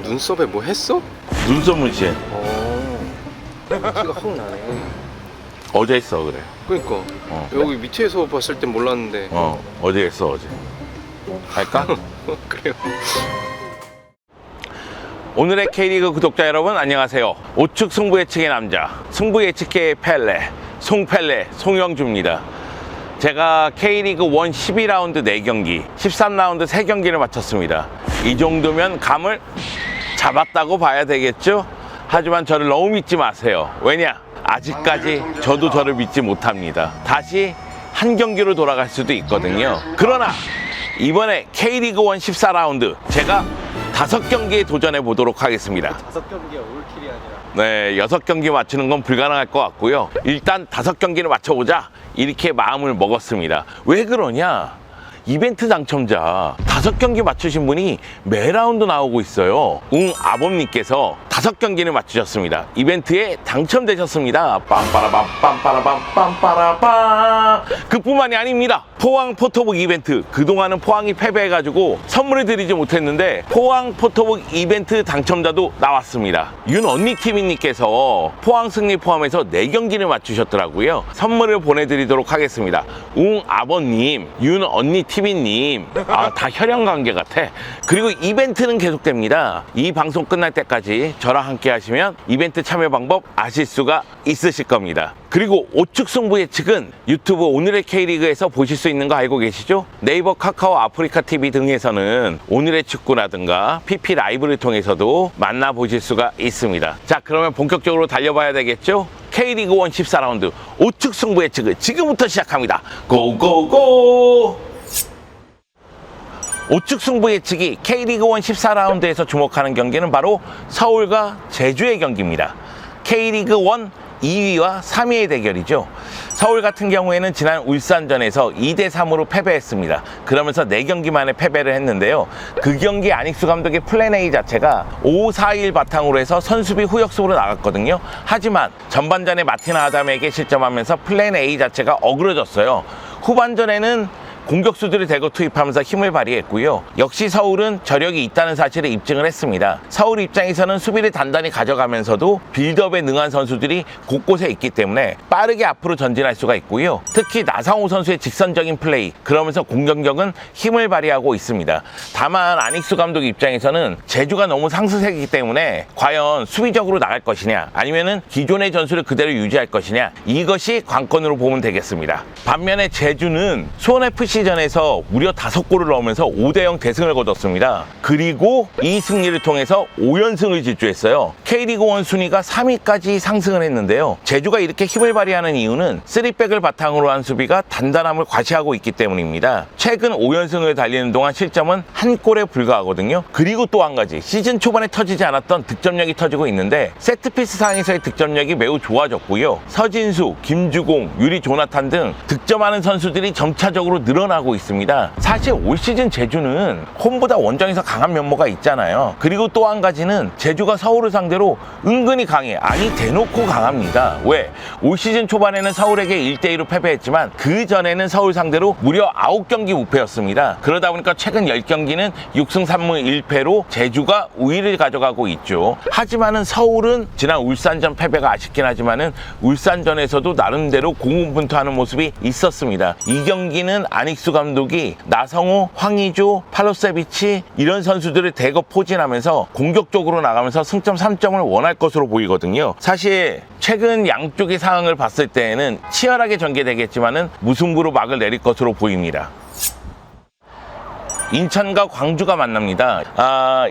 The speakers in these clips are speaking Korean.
눈썹에 뭐 했어? 눈썹 문신 티가 확 나네. 어제 했어. 그래. 그러니까 여기 밑에서 봤을 땐 몰랐는데. 어제 했어. 어제 할까? 그래요. 오늘의 K리그 구독자 여러분 안녕하세요. 우측 승부 예측의 남자, 승부 예측계의 펠레, 송펠레 송영주입니다. 제가 K리그 1 12라운드 4경기, 13라운드 3경기를 마쳤습니다. 이 정도면 감을 잡았다고 봐야 되겠죠? 하지만 저를 너무 믿지 마세요. 왜냐? 아직까지 저도 저를 믿지 못합니다. 다시 한 경기로 돌아갈 수도 있거든요. 그러나 이번에 K리그 1 14라운드 제가 5경기에 도전해 보도록 하겠습니다. 5경기가 올킬이 아니라. 네, 6경기 맞추는 건 불가능할 것 같고요. 일단 5경기를 맞춰보자 이렇게 마음을 먹었습니다. 왜 그러냐? 이벤트 당첨자 5경기 맞추신 분이 매 라운드 나오고 있어요. 아범님께서 5경기를 맞추셨습니다. 이벤트에 당첨되셨습니다. 빰빠라밤 빰빠라밤 빰빠라밤. 그뿐만이 아닙니다. 포항 포토북 이벤트, 그동안은 포항이 패배해가지고 선물을 드리지 못했는데 포항 포토북 이벤트 당첨자도 나왔습니다. 윤언니TV님께서 포항 승리 포함해서 4경기를 맞추셨더라고요. 선물을 보내드리도록 하겠습니다. 아버님, 윤언니TV님, 다 혈연관계 같아. 그리고 이벤트는 계속됩니다. 이 방송 끝날 때까지 저랑 함께 하시면 이벤트 참여 방법 아실 수가 있으실 겁니다. 그리고 우측 승부 예측은 유튜브 오늘의 K리그에서 보실 수 있는 거 알고 계시죠? 네이버, 카카오, 아프리카 TV 등에서는 오늘의 축구라든가 PP 라이브를 통해서도 만나보실 수가 있습니다. 자, 그러면 본격적으로 달려봐야 되겠죠? K리그 1 14라운드 우측 승부 예측을 지금부터 시작합니다. 고고고! 우측 승부 예측이 K리그 1 14라운드에서 주목하는 경기는 바로 서울과 제주의 경기입니다. K리그 1 2위와 3위의 대결이죠. 서울 같은 경우에는 지난 울산전에서 2대3으로 패배했습니다. 그러면서 4경기 만에 패배를 했는데요. 그 경기 안익수 감독의 플랜 A 자체가 5-4-1 바탕으로 해서 선수비 후역습으로 나갔거든요. 하지만 전반전에 마틴 아담에게 실점하면서 플랜 A 자체가 어그러졌어요. 후반전에는 공격수들이 대거 투입하면서 힘을 발휘했고요. 역시 서울은 저력이 있다는 사실을 입증을 했습니다. 서울 입장에서는 수비를 단단히 가져가면서도 빌드업에 능한 선수들이 곳곳에 있기 때문에 빠르게 앞으로 전진할 수가 있고요. 특히 나상호 선수의 직선적인 플레이, 그러면서 공격력은 힘을 발휘하고 있습니다. 다만 안익수 감독 입장에서는 제주가 너무 상승세이기 때문에 과연 수비적으로 나갈 것이냐 아니면은 기존의 전술을 그대로 유지할 것이냐, 이것이 관건으로 보면 되겠습니다. 반면에 제주는 수원FC 시전에서 무려 5골을 넣으면서 5대0 대승을 거뒀습니다. 그리고 이 승리를 통해서 5연승을 질주했어요. K리그 1 순위가 3위까지 상승을 했는데요. 제주가 이렇게 힘을 발휘하는 이유는 3백을 바탕으로 한 수비가 단단함을 과시하고 있기 때문입니다. 최근 5연승을 달리는 동안 실점은 1골에 불과하거든요. 그리고 또 한 가지, 시즌 초반에 터지지 않았던 득점력이 터지고 있는데 세트피스 상에서의 득점력이 매우 좋아졌고요. 서진수, 김주공, 유리 조나탄 등 득점하는 선수들이 점차적으로 늘어나고 있습니다. 사실 올 시즌 제주는 홈보다 원정에서 강한 면모가 있잖아요. 그리고 또 한 가지는 제주가 서울을 상대로 은근히 강해. 아니, 대놓고 강합니다. 왜? 올 시즌 초반에는 서울에게 1대2로 패배했지만 그 전에는 서울 상대로 무려 9경기 무패였습니다. 그러다 보니까 최근 10경기는 6승 3무 1패로 제주가 우위를 가져가고 있죠. 하지만은 서울은 지난 울산전 패배가 아쉽긴 하지만은 울산전에서도 나름대로 고군분투하는 모습이 있었습니다. 이 경기는 안익수 감독이 나성호, 황의조, 팔로세비치 이런 선수들을 대거 포진하면서 공격적으로 나가면서 승점 3점을 원할 것으로 보이거든요. 사실 최근 양쪽의 상황을 봤을 때에는 치열하게 전개되겠지만은 무승부로 막을 내릴 것으로 보입니다. 인천과 광주가 만납니다.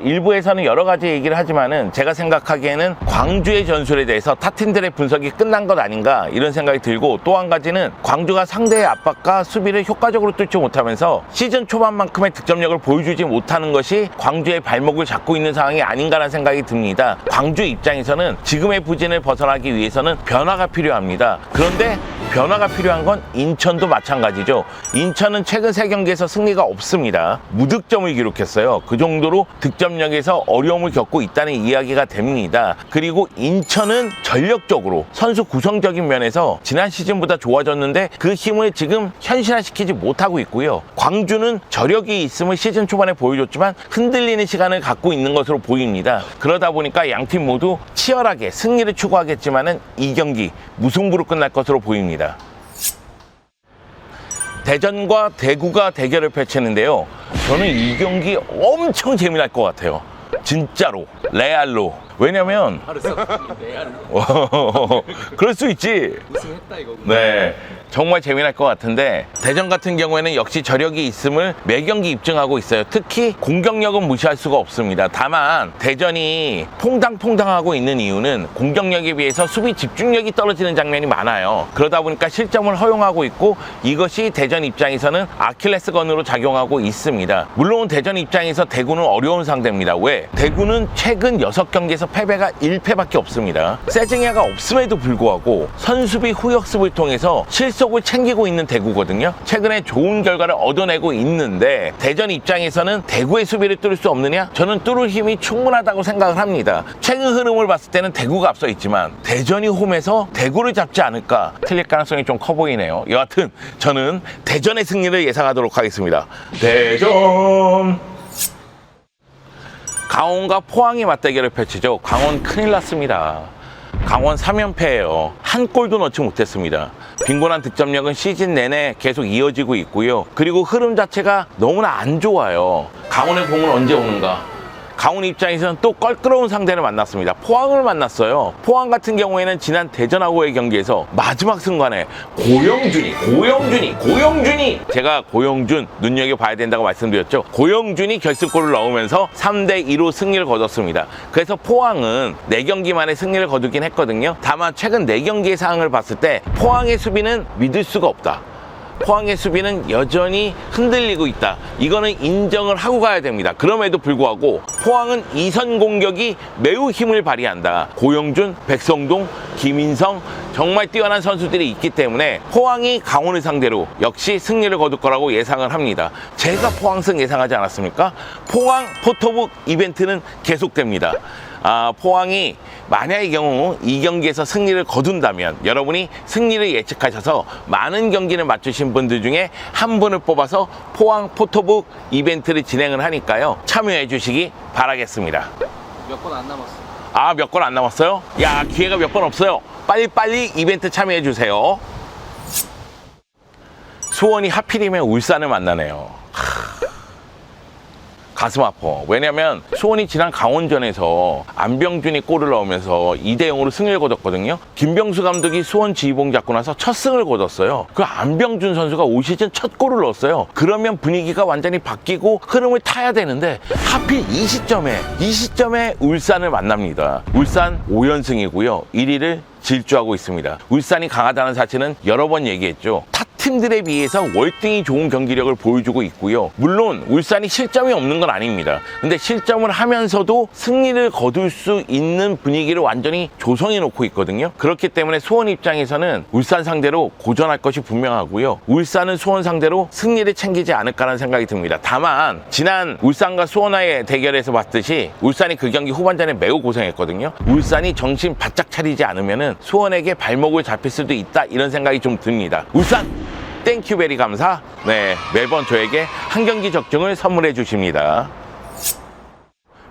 일부에서는 여러 가지 얘기를 하지만은 제가 생각하기에는 광주의 전술에 대해서 타팀들의 분석이 끝난 것 아닌가 이런 생각이 들고, 또 한 가지는 광주가 상대의 압박과 수비를 효과적으로 뚫지 못하면서 시즌 초반만큼의 득점력을 보여주지 못하는 것이 광주의 발목을 잡고 있는 상황이 아닌가라는 생각이 듭니다. 광주 입장에서는 지금의 부진을 벗어나기 위해서는 변화가 필요합니다. 그런데 변화가 필요한 건 인천도 마찬가지죠. 인천은 최근 3경기에서 승리가 없습니다. 무득점을 기록했어요. 그 정도로 득점력에서 어려움을 겪고 있다는 이야기가 됩니다. 그리고 인천은 전력적으로 선수 구성적인 면에서 지난 시즌보다 좋아졌는데 그 힘을 지금 현실화시키지 못하고 있고요. 광주는 저력이 있음을 시즌 초반에 보여줬지만 흔들리는 시간을 갖고 있는 것으로 보입니다. 그러다 보니까 양팀 모두 치열하게 승리를 추구하겠지만은 이 경기 무승부로 끝날 것으로 보입니다. 대전과 대구가 대결을 펼치는데요. 저는 이 경기 엄청 재미날 것 같아요. 진짜로 레알로. 왜냐면 그럴 수 있지. 우승했다 이거. 네, 정말 재미날 것 같은데 대전 같은 경우에는 역시 저력이 있음을 매 경기 입증하고 있어요. 특히 공격력은 무시할 수가 없습니다. 다만 대전이 퐁당퐁당하고 있는 이유는 공격력에 비해서 수비 집중력이 떨어지는 장면이 많아요. 그러다 보니까 실점을 허용하고 있고 이것이 대전 입장에서는 아킬레스건으로 작용하고 있습니다. 물론 대전 입장에서 대구는 어려운 상대입니다. 왜? 대구는 최근 6경기에서 패배가 1패밖에 없습니다. 세징야가 없음에도 불구하고 선수비 후역습을 통해서 실속을 챙기고 있는 대구거든요. 최근에 좋은 결과를 얻어내고 있는데 대전 입장에서는 대구의 수비를 뚫을 수 없느냐? 저는 뚫을 힘이 충분하다고 생각을 합니다. 최근 흐름을 봤을 때는 대구가 앞서 있지만 대전이 홈에서 대구를 잡지 않을까? 틀릴 가능성이 좀 커 보이네요. 여하튼 저는 대전의 승리를 예상하도록 하겠습니다. 대전! 강원과 포항이 맞대결을 펼치죠. 강원 큰일 났습니다. 강원 3연패예요. 한 골도 넣지 못했습니다. 빈곤한 득점력은 시즌 내내 계속 이어지고 있고요. 그리고 흐름 자체가 너무나 안 좋아요. 강원의 공은 언제 오는가? 강원 입장에서는 또 껄끄러운 상대를 만났습니다. 포항을 만났어요. 포항 같은 경우에는 지난 대전하고의 경기에서 마지막 순간에 고영준이 제가 고영준 눈여겨봐야 된다고 말씀드렸죠. 고영준이 결승골을 넣으면서 3대2로 승리를 거뒀습니다. 그래서 포항은 4경기 만에 승리를 거두긴 했거든요. 다만 최근 4경기의 상황을 봤을 때 포항의 수비는 믿을 수가 없다. 포항의 수비는 여전히 흔들리고 있다. 이거는 인정을 하고 가야 됩니다. 그럼에도 불구하고 포항은 이선 공격이 매우 힘을 발휘한다. 고영준, 백성동, 김인성 정말 뛰어난 선수들이 있기 때문에 포항이 강원을 상대로 역시 승리를 거둘 거라고 예상을 합니다. 제가 포항승 예상하지 않았습니까? 포항 포토북 이벤트는 계속됩니다. 포항이 만약의 경우 이 경기에서 승리를 거둔다면 여러분이 승리를 예측하셔서 많은 경기를 맞추신 분들 중에 한 분을 뽑아서 포항 포토북 이벤트를 진행을 하니까요. 참여해 주시기 바라겠습니다. 몇 번 안 남았어. 몇 건 안 남았어요? 야, 기회가 몇 번 없어요. 빨리빨리 이벤트 참여해 주세요. 수원이 하필이면 울산을 만나네요. 가슴 아파. 왜냐면 수원이 지난 강원전에서 안병준이 골을 넣으면서 2대0으로 승리를 거뒀거든요. 김병수 감독이 수원 지휘봉 잡고 나서 첫 승을 거뒀어요. 그 안병준 선수가 올 시즌 첫 골을 넣었어요. 그러면 분위기가 완전히 바뀌고 흐름을 타야 되는데 하필 이 시점에 울산을 만납니다. 울산 5연승이고요. 1위를 질주하고 있습니다. 울산이 강하다는 사실은 여러 번 얘기했죠. 타 팀들에 비해서 월등히 좋은 경기력을 보여주고 있고요. 물론 울산이 실점이 없는 건 아닙니다. 근데 실점을 하면서도 승리를 거둘 수 있는 분위기를 완전히 조성해 놓고 있거든요. 그렇기 때문에 수원 입장에서는 울산 상대로 고전할 것이 분명하고요. 울산은 수원 상대로 승리를 챙기지 않을까라는 생각이 듭니다. 다만 지난 울산과 수원와의 대결에서 봤듯이 울산이 그 경기 후반전에 매우 고생했거든요. 울산이 정신 바짝 차리지 않으면은 수원에게 발목을 잡힐 수도 있다, 이런 생각이 좀 듭니다. 울산 땡큐베리 감사. 네, 매번 저에게 한 경기 적중을 선물해 주십니다.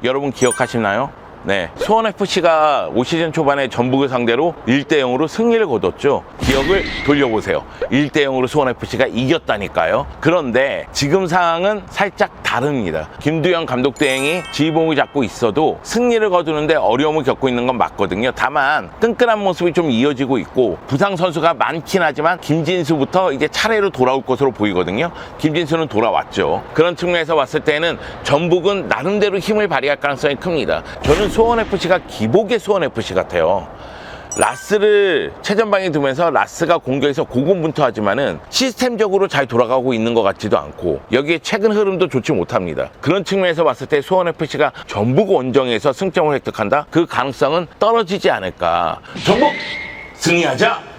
여러분 기억하시나요? 네, 수원FC가 올 시즌 초반에 전북을 상대로 1대0으로 승리를 거뒀죠. 기억을 돌려보세요. 1대0으로 수원FC가 이겼다니까요. 그런데 지금 상황은 살짝 다릅니다. 김두현 감독 대행이 지휘봉을 잡고 있어도 승리를 거두는데 어려움을 겪고 있는 건 맞거든요. 다만 끈끈한 모습이 좀 이어지고 있고 부상 선수가 많긴 하지만 김진수부터 이제 차례로 돌아올 것으로 보이거든요. 김진수는 돌아왔죠. 그런 측면에서 봤을 때는 전북은 나름대로 힘을 발휘할 가능성이 큽니다. 저는 수원FC가 기복의 수원FC 같아요. 라스를 최전방에 두면서 라스가 공격에서 고군분투하지만은 시스템적으로 잘 돌아가고 있는 것 같지도 않고 여기에 최근 흐름도 좋지 못합니다. 그런 측면에서 봤을 때 수원FC가 전북 원정에서 승점을 획득한다? 그 가능성은 떨어지지 않을까. 전북 승리하자!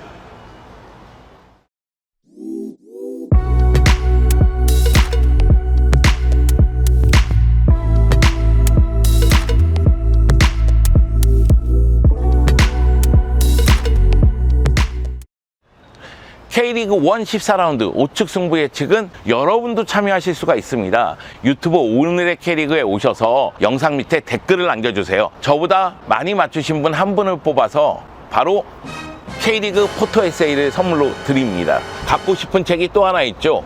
K리그 1 14라운드 우측 승부 예측은 여러분도 참여하실 수가 있습니다. 유튜브 오늘의 K리그에 오셔서 영상 밑에 댓글을 남겨주세요. 저보다 많이 맞추신 분 한 분을 뽑아서 바로 K리그 포토 에세이를 선물로 드립니다. 갖고 싶은 책이 또 하나 있죠.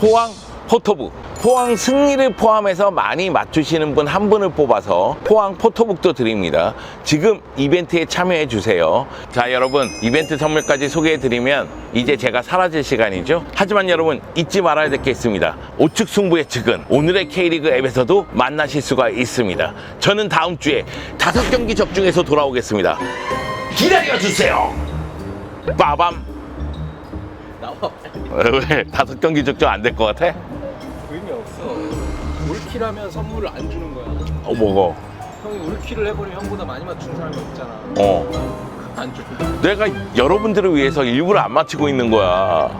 포항 포토북. 포항 승리를 포함해서 많이 맞추시는 분 한 분을 뽑아서 포항 포토북도 드립니다. 지금 이벤트에 참여해 주세요. 자, 여러분, 이벤트 선물까지 소개해 드리면 이제 제가 사라질 시간이죠. 하지만 여러분, 잊지 말아야 될 게 있습니다. 우측 승부 예측은 오늘의 K리그 앱에서도 만나실 수가 있습니다. 저는 다음 주에 5경기 적중해서 돌아오겠습니다. 기다려 주세요. 빠밤. 나와. 왜 5경기 적중 안 될 것 같아? 의미 없어. 올킬하면 선물을 안 주는 거야. 뭐고? 형이 올킬을 해버리면 형보다 많이 맞추는 사람이 없잖아. 어. 안 줘. 내가 여러분들을 위해서 일부러 안 맞히고 있는 거야.